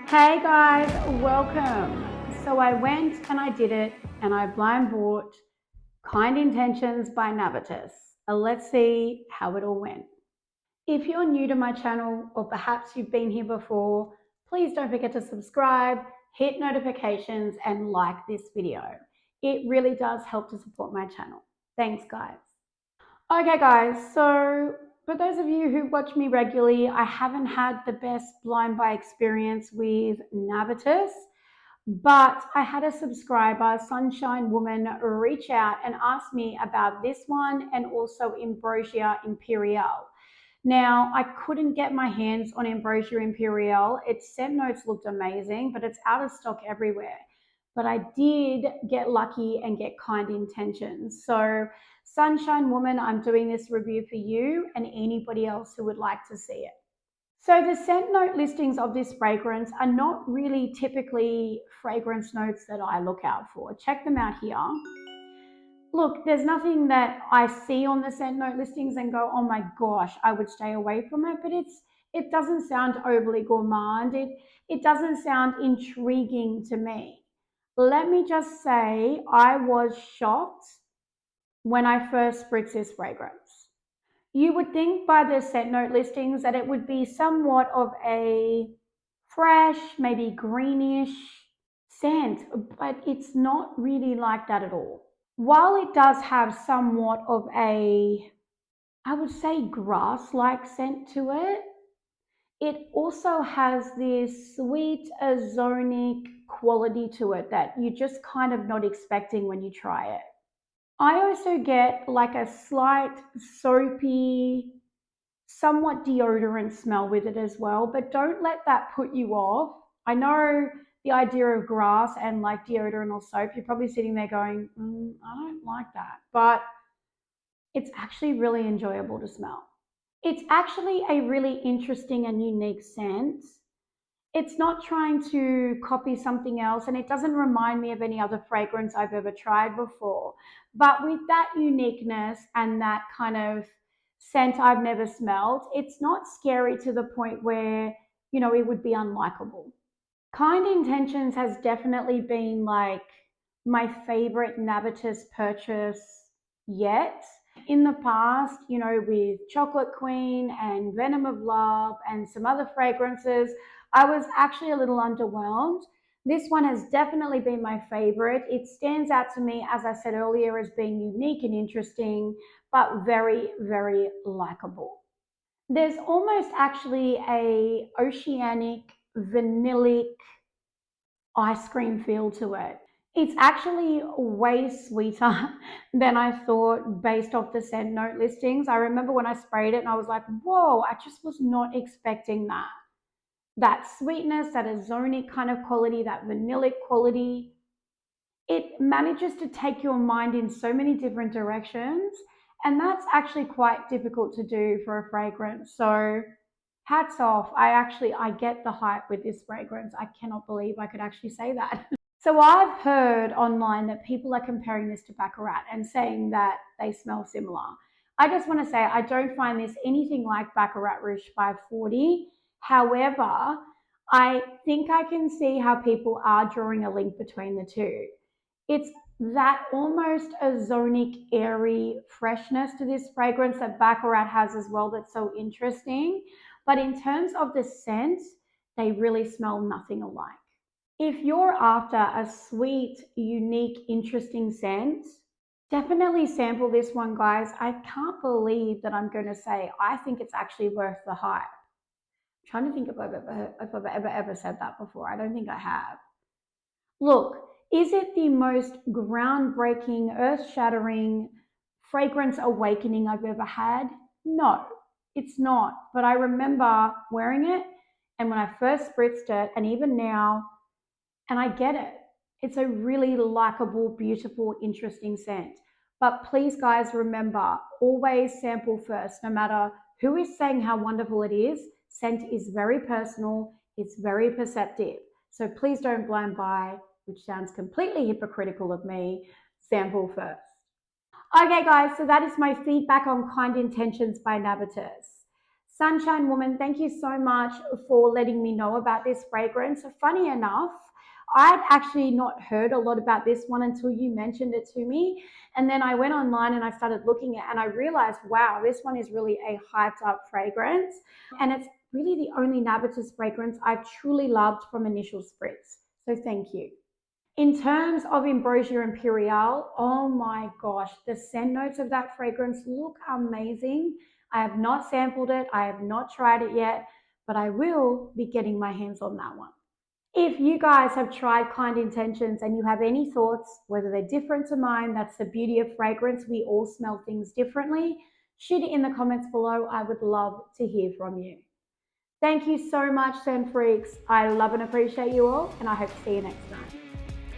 Hey guys, welcome. So I went and I did it and I blind bought Kind Intentions by Navitus. Let's see how it all went. If you're new to my channel or perhaps you've been here before, please don't forget to subscribe, hit notifications and like this video. It really does help to support my channel. Thanks guys. Okay guys, so for those of you who watch me regularly, I haven't had the best blind buy experience with Navitus, but I had a subscriber, Sunshine Woman, reach out and ask me about this one and also Ambrosia Imperial. Now, I couldn't get my hands on Ambrosia Imperial. Its scent notes looked amazing, but it's out of stock everywhere. But I did get lucky and get Kind Intentions. So, Sunshine Woman, I'm doing this review for you and anybody else who would like to see it. So the scent note listings of this fragrance are not really typically fragrance notes that I look out for. Check them out here. Look, there's nothing that I see on the scent note listings and go, oh my gosh, I would stay away from it. But it doesn't sound overly gourmand. It doesn't sound intriguing to me. Let me just say, I was shocked when I first spritzed this fragrance. You would think by the scent note listings that it would be somewhat of a fresh, maybe greenish scent, but it's not really like that at all. While it does have somewhat of a, I would say, grass-like scent to it, it also has this sweet, ozonic quality to it that you're just kind of not expecting when you try it. I also get like a slight soapy, somewhat deodorant smell with it as well, but don't let that put you off. I know the idea of grass and like deodorant or soap, you're probably sitting there going, I don't like that, but it's actually really enjoyable to smell. It's actually a really interesting and unique scent. It's not trying to copy something else and it doesn't remind me of any other fragrance I've ever tried before. But with that uniqueness and that kind of scent I've never smelled, it's not scary to the point where, it would be unlikable. Kind Intentions has definitely been like my favorite Navitus purchase yet. In the past, with Chocolate Queen and Venom of Love and some other fragrances, I was actually a little underwhelmed. This one has definitely been my favorite. It stands out to me, as I said earlier, as being unique and interesting, but very, very likable. There's almost actually a oceanic, vanillic ice cream feel to it. It's actually way sweeter than I thought based off the scent note listings. I remember when I sprayed it and I was like, whoa, I just was not expecting that. That sweetness, that ozonic kind of quality, that vanillic quality. It manages to take your mind in so many different directions. And that's actually quite difficult to do for a fragrance. So hats off. I get the hype with this fragrance. I cannot believe I could actually say that. So I've heard online that people are comparing this to Baccarat and saying that they smell similar. I just want to say I don't find this anything like Baccarat Rouge 540. However, I think I can see how people are drawing a link between the two. It's that almost ozonic, airy freshness to this fragrance that Baccarat has as well that's so interesting. But in terms of the scent, they really smell nothing alike. If you're after a sweet, unique, interesting scent, definitely sample this one, guys. I can't believe that I'm going to say I think it's actually worth the hype. I'm trying to think if I've ever said that before. I don't think I have. Look, is it the most groundbreaking, earth-shattering fragrance awakening I've ever had? No, it's not. But I remember wearing it, and when I first spritzed it, and even now, and I get it. It's a really likable, beautiful, interesting scent. But please, guys, remember, always sample first. No matter who is saying how wonderful it is, scent is very personal. It's very perceptive. So please don't blind buy, which sounds completely hypocritical of me. Sample first. Okay, guys, so that is my feedback on Kind Intentions by Navitus. Sunshine Woman, thank you so much for letting me know about this fragrance. Funny enough, I'd actually not heard a lot about this one until you mentioned it to me. And then I went online and I started looking at it and I realized, wow, this one is really a hyped up fragrance. And it's really the only Navitus fragrance I truly loved from initial spritz. So thank you. In terms of Ambrosia Imperial, oh my gosh, the scent notes of that fragrance look amazing. I have not sampled it, I have not tried it yet, but I will be getting my hands on that one. If you guys have tried Kind Intentions and you have any thoughts, whether they're different to mine, that's the beauty of fragrance, we all smell things differently, shoot it in the comments below. I would love to hear from you. Thank you so much, Scent Freaks. I love and appreciate you all, and I hope to see you next time.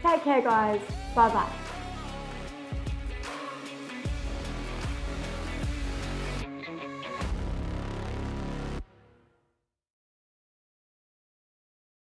Take care, guys. Bye-bye.